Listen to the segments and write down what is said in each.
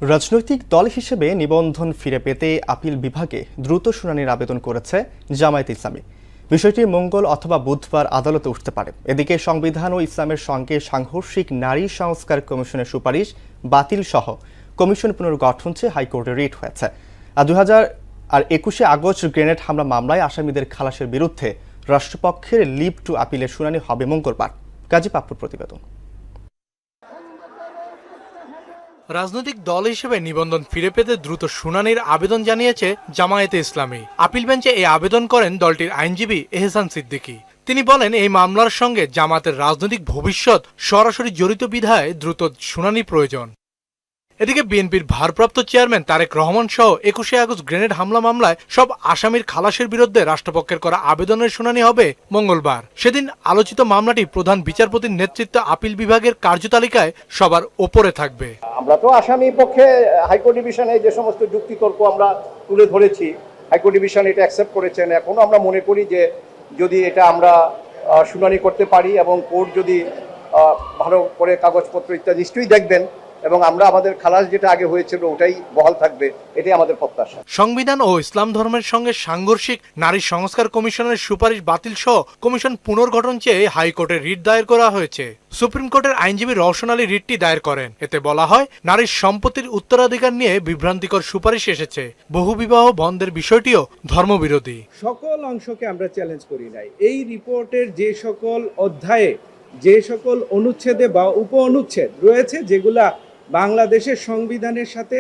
রাজনৈতিক দল হিসেবে নিবন্ধন ফিরে পেতে আপিল বিভাগে দ্রুত শুনানির আবেদন করেছে জামায়াতে ইসলামী। বিষয়টি মঙ্গল অথবা বুধবার আদালতে উঠতে পারে। এদিকে সংবিধান ও ইসলামের সঙ্গে সাংঘর্ষিক নারী সংস্কার কমিশনের সুপারিশ বাতিল সহ কমিশন পুনর্গঠন চেয়ে হাইকোর্টে রিট হয়েছে। আর 2021 আগস্ট গ্রেনেড হামলা মামলায় আসামিদের খালাসের বিরুদ্ধে রাষ্ট্রপক্ষের লিভ টু আপিলের শুনানি হবে মঙ্গলবার। কাজী পাপ্পুর প্রতিবেদন। রাজনৈতিক দল হিসেবে নিবন্ধন ফিরে পেতে দ্রুত শুনানির আবেদন জানিয়েছে জামায়াতে ইসলামী। আপিল বেঞ্চে এই আবেদন করেন দলটির আইনজীবী এহসান সিদ্দিকী। তিনি বলেন, এই মামলার সঙ্গে জামাতের রাজনৈতিক ভবিষ্যৎ সরাসরি জড়িত বিধায় দ্রুত শুনানি প্রয়োজন। এদিকে বিএনপির ভারপ্রাপ্ত চেয়ারম্যান তারেক রহমান সহ 21 আগস্ট গ্রেনেড হামলা মামলায় সব আসামির খালাসের বিরুদ্ধে রাষ্ট্রপক্ষের করা আবেদনের শুনানি হবে মঙ্গলবার। সেদিন আলোচিত মামলাটি প্রধান বিচারপতির নেতৃত্বে আপিল বিভাগের কার্যতালিকায় সবার ওপরে থাকবে। আমরা তো আসামি পক্ষে হাইকোর্ট ডিভিশনে যে সমস্ত যুক্তিতর্ক আমরা তুলে ধরেছি, হাইকোর্ট ডিভিশন এটা অ্যাকসেপ্ট করেছেন। এখনো আমরা মনে করি যে যদি এটা আমরা শুনানি করতে পারি এবং কোর্ট যদি ভালো করে কাগজপত্র ইত্যাদি নিশ্চয়ই দেখবেন এবং আমরা আমাদের খালাস যেটা আগে হয়েছিল ওটাই বহাল থাকবে, এটাই আমাদের প্রত্যাশা। সংবিধান ও ইসলাম ধর্মের সঙ্গে সাংঘর্ষিক নারী সংস্কার কমিশনের সুপারিশ বাতিল সহ কমিশন পুনর্গঠন চেয়ে হাইকোর্টে রিট দায়ের করা হয়েছে। সুপ্রিম কোর্টের আইনজীবী রওশন আলী রিটটি দায়ের করেন। এতে বলা হয়, নারীর সম্পত্তির উত্তরাধিকার নিয়ে বিভ্রান্তিকর সুপারিশ এসেছে। বহুবিবাহ বন্ধের বিষয়টিও ধর্মবিরোধী। সকল অংশকে আমরা চ্যালেঞ্জ করি নাই। এই রিপোর্টের যে সকল অধ্যায়ে যে সকল অনুচ্ছেদে বা উপ অনুচ্ছেদ রয়েছে যেগুলা বাংলাদেশের সংবিধানের সাথে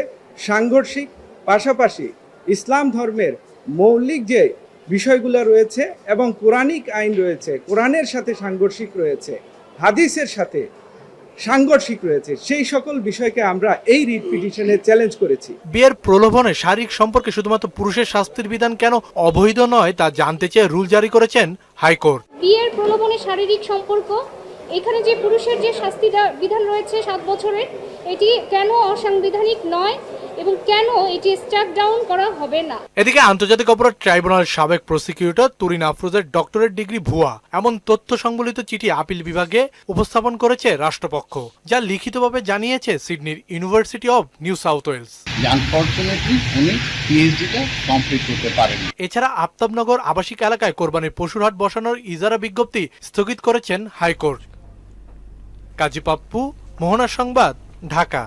সাংঘর্ষিক, পাশাপাশি ইসলাম ধর্মের মৌলিক যে বিষয়গুলো রয়েছে এবং কোরআনিক আইন রয়েছে, কোরআনের সাথে সাংঘর্ষিক রয়েছে, হাদিসের সাথে সাংঘর্ষিক রয়েছে, সেই সকল বিষয়কে আমরা এই রিট পিটিশনে চ্যালেঞ্জ করেছি। বিয়ের প্রলোভনে শারীরিক সম্পর্কে শুধুমাত্র পুরুষের শাস্তির বিধান কেন অবৈধ নয় তা জানতে চেয়ে রুল জারি করেছেন হাইকোর্ট। বিয়ের প্রলোভনে শারীরিক সম্পর্ক, এখানে যে পুরুষের যে শাস্তিটা বিধান রয়েছে 7 বছরের, এটি কেন অসাংবিধানিক নয় এবং কেন এটি স্ট্রাক ডাউন করা হবে না। এদিকে আন্তর্জাতিক অপরাধ ট্রাইব্যুনালের সাবেক প্রসিকিউটর তুরিন আফরোজের ডক্টরেট ডিগ্রি ভুয়া এমন তথ্য সংবলিত চিঠি আপিল বিভাগে উপস্থাপন করেছে রাষ্ট্রপক্ষ, যা লিখিতভাবে জানিয়েছে সিডনির university of New South Wales. Unfortunately উনি পিএইচডিটা কমপ্লিট করতে পারেননি। এছাড়া আফতাবনগর আবাসিক এলাকায় কোরবানির পশুর হাট বসানোর ইজারা বিজ্ঞপ্তি স্থগিত করেছেন হাইকোর্ট। কাজী পাপ্পু, মোহনা সংবাদ, ঢাকা।